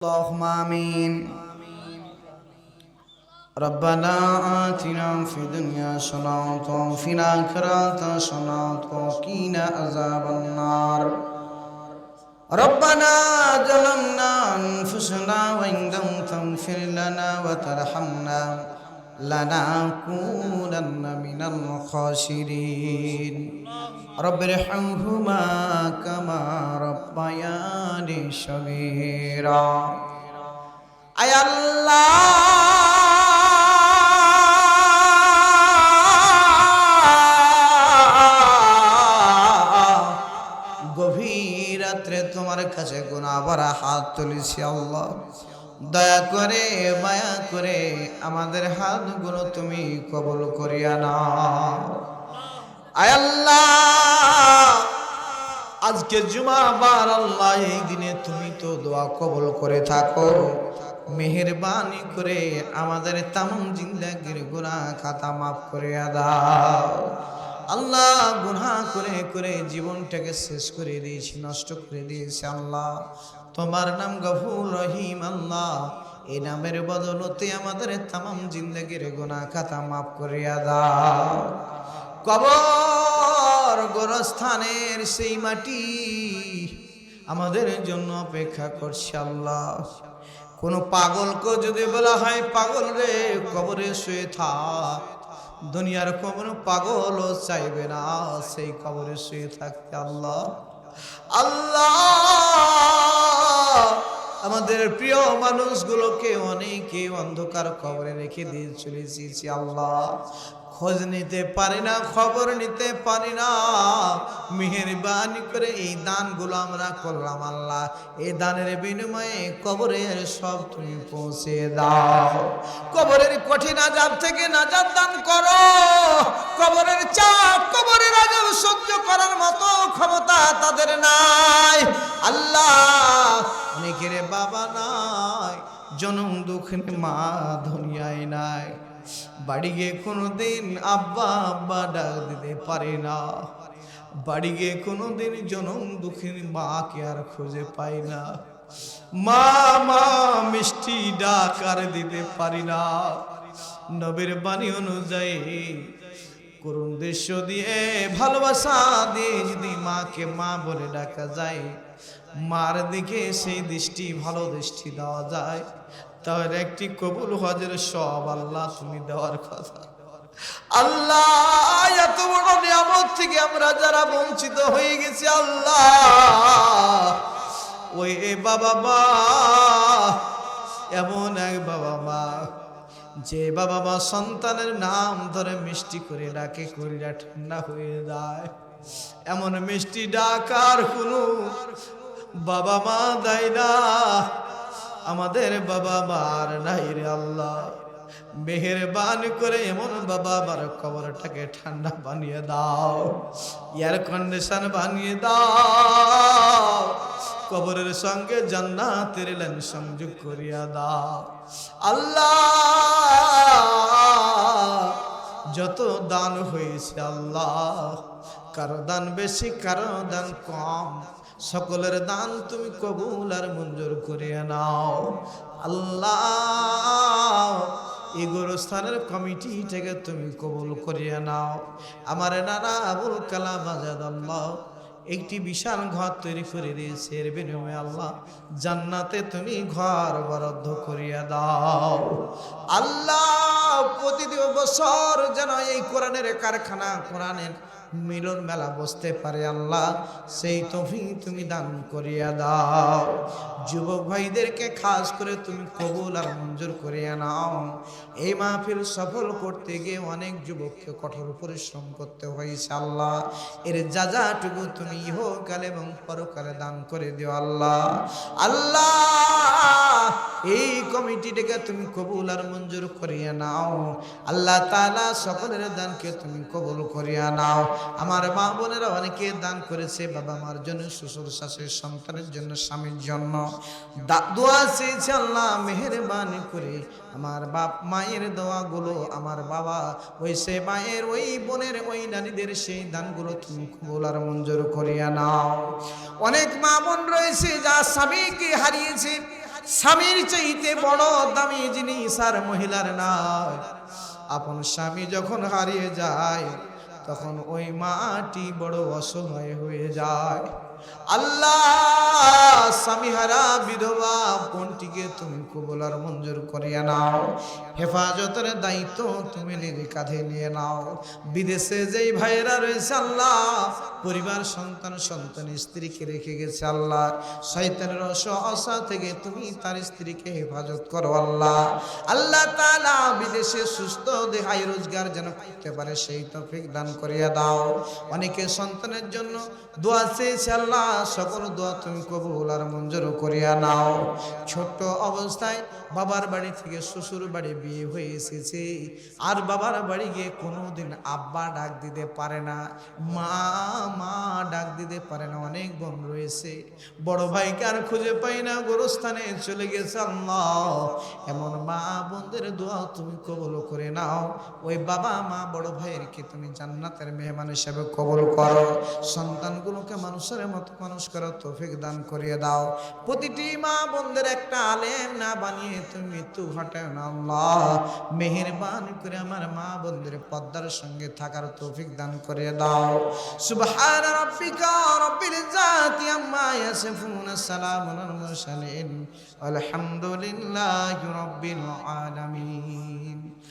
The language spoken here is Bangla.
اللهم آمين. ربنا آتنا في الدنيا حسنة وفي الآخرة حسنة وقنا عذاب النار. ربنا ظلمنا أنفسنا وإن لم تغفر لنا وترحمنا لنكونن من الخاسرين. رب ارحمهما كما ربياني صغيرا. আয় আল্লাহ, গভীর রাত্রে তোমার কাছে গুনাহ ভরা হাত তুলেছি আল্লাহ। দয়া করে মায়া করে আমাদের হাতগুলো তুমি কবুল করিয়া নাও। আয় আল্লাহ, আজকে জুমাবার আল্লাহ, এই দিনে তুমি তো দোয়া কবুল করে থাকো। মেহেরবানি করে আমাদের তামাম জিন্দেগির গুনাহ খাতা মাফ করে দাও আল্লাহ। গুনাহ করে করে জীবনটাকে শেষ করে দিয়েছি, নষ্ট করে দিয়েছি আল্লাহ। তোমার নাম গফুর রহিম আল্লাহ, এই নামের বদলতে আমাদের তামাম জিন্দেগির গুনাহ খাতা মাফ করে দাও। কবর গোরস্থানের সেই মাটি আমাদের জন্য অপেক্ষা করছে আল্লাহ। কোন পাগলকে যদি বলা হয় পাগল রে কবরে শুয়ে থাক, দুনিয়ার কোন পাগলও চাইবে না সেই কবরে শুয়ে থাকতে আল্লাহ। আল্লাহ, আমাদের প্রিয় মানুষগুলোকে অনেকে অন্ধকার কবরে রেখে দিয়ে চলে এসেছি আল্লাহ। খোঁজ নিতে পারি না, খবর নিতে পারি না। মেহেরবানি করে এই দানগুলো আমরা করলাম আল্লাহ, এই দানের বিনিময়ে কবরের সব তুমি পৌঁছে দাও। কবরের কঠিন আযাব থেকে নাজাত দান করো। কবরের চাপ, কবরের আযাব সহ্য করার মতো ক্ষমতা তাদের নাই আল্লাহ। অনেকের বাবা নাই, জনম দুঃখে মা দুনিয়ায় নাই, বাড়ি গিয়ে কোনোদিন আব্বা আব্বা ডাক দিতে পারে না, বাড়ি গিয়ে কোনোদিন জনম দুঃখের মাকে আর খুঁজে পাই না, মা মা মিষ্টি ডাক আর দিতে পারি না। নবীর বাণী অনুযায়ী করুণ দৃশ্য দিয়ে ভালোবাসা দিয়ে যদি মাকে মা বলে ডাকা যায়, মার দিকে সেই দৃষ্টি ভালো দৃষ্টি দেওয়া যায়, তাহলে একটি কবুল হজের সব আল্লাহ তুমি দেওয়ার কথা। আল্লাহ, এত বড় নিয়ামত থেকে আমরা যারা বঞ্চিত হয়ে গেছি আল্লাহ, ওই বাবা মা, এমন এক বাবা মা যে বাবা মা সন্তানের নাম ধরে মিষ্টি করে ডাকে, কলিজা ঠান্ডা হয়ে যায়। এমন মিষ্টি ডাকার কোনো বাবা মা দেয় না, আমাদের বাবা মার নাই রে আল্লাহ। মেহেরবানি করে এমন বাবা মার কবরটাকে ঠান্ডা বানিয়ে দাও, এয়ার কন্ডিশন বানিয়ে দাও, কবরের সঙ্গে জান্নাতের লাইন সংযোগ করিয়া দাও আল্লাহ। যত দান হয়েছে আল্লাহ, কারো দান বেশি কারো দান কম, সকলের দান তুমি কবুল আর মঞ্জুর করে নাও আল্লাহ। এই গোরস্থানের কমিটি থেকে তুমি কবুল করিয়ে নাও। আমার নানা আবুল কালাম আজাদ আল্লাহ একটি বিশাল ঘর তৈরি করে দিয়েছে, এর বিনিময়ে আল্লাহ জান্নাতে তুমি ঘর বরাদ্দ করিয়া দাও আল্লাহ। প্রতিদিন বছর যেন এই কোরআনের কারখানা, কোরআনের মিলন মেলা বসতে পারে আল্লাহ, সেই তৌফিক তুমি দান করিয়া দাও। যুবক ভাইদেরকে খাস করে তুমি কবুল আর মঞ্জুর করিয়া নাও। এই মাহফিল সফল করতে গিয়ে অনেক যুবককে কঠোর পরিশ্রম করতে হয়েছে আল্লাহ, এর যাযাটুকু তুমি ইহকালে এবং পরকালে দান করে দিও আল্লাহ। আল্লাহ, এই কমিটিটাকে তুমি কবুল আর মঞ্জুর করিয়া নাও আল্লাহ তাআলা। সকলের দানকে তুমি কবুল করিয়া নাও। আমার মা বোনেরা অনেকে দান করেছে বাবা মার জন্য, শ্বশুর শাশুড়ির সন্তানের জন্য, স্বামীর জন্য দোয়া চেয়েছে আল্লাহ। মেহেরবানি করে আমার বাপ মায়ের দোয়াগুলো, আমার বাবা ওই সে মায়ের, ওই বোনের, ওই নারীদের সেই দানগুলো তুমি কবুল আর মঞ্জুর করিয়া নাও। অনেক মা বোন রয়েছে যা স্বামীকে হারিয়েছে, স্বামীর চাইতে বড় দামি জিনিস আর মহিলার নয়। আপন স্বামী যখন হারিয়ে যায় তখন ওই মাটি বড় অসহায় হয়ে যায়। আল্লাহ, স্বামীহারা বিধবা বোনটিকে তুমি কবুল আর মঞ্জুর করিয়া নাও। হেফাজতের দায়িত্ব তুমি নিজে কাঁধে নিয়ে নাও। বিদেশে যেই ভাইয়েরা রয়েছে আল্লাহ, পরিবার সন্তান স্ত্রীকে রেখে গেছে আল্লাহ, শয়তানের অসহসা থেকে তুমি তার স্ত্রীকে হেফাজত করো আল্লাহ। আল্লাহ তাআলা বিদেশে সুস্থ দেহায় রোজগার যেন করতে পারে সেই তৌফিক দান করিয়া দাও। অনেকে সন্তানের জন্য দোয়া চেয়েছে আল্লাহ, সকল দোয়া তুমি কবুল আর মঞ্জুর করিয়া নাও। ছোট্ট অবস্থায় বাবার বাড়ি থেকে শ্বশুর বাড়ি বিয়ে হয়ে এসেছে, আর বাবার বাড়ি গিয়ে কোনোদিন আব্বা ডাক দিতে পারে না, মা মা ডাক দিতে পারে না। অনেক বোন রয়েছে, বড় ভাইকে আর খুঁজে পাই না, গোরস্থানে চলে গেছে আল্লাহ। এমন মা বোনদের দোয়া তুমি কবুল করে নাও। ওই বাবা মা বড় ভাইয়েরকে তুমি জান্নাতের মেহমান হিসেবে কবুল করো। সন্তানগুলোকে মানুষের মতো মানুষ করার তৌফিক দান করিয়ে দাও। প্রতিটি মা বোনদের একটা আলেম না বানিয়ে তুমি মৃত্যু ঘটায় না আল্লাহ। মেহেরবানি করে আমার মা বোনদের পর্দার সঙ্গে থাকার তৌফিক দান করিয়ে দাও। সুবহান রাব্বিকা রাব্বিল ইজ্জাতি আম্মা ইয়াসিফুন, সালামুন আলাল মুরসালিন, আলহামদুলিল্লাহি রাব্বিল আলামিন।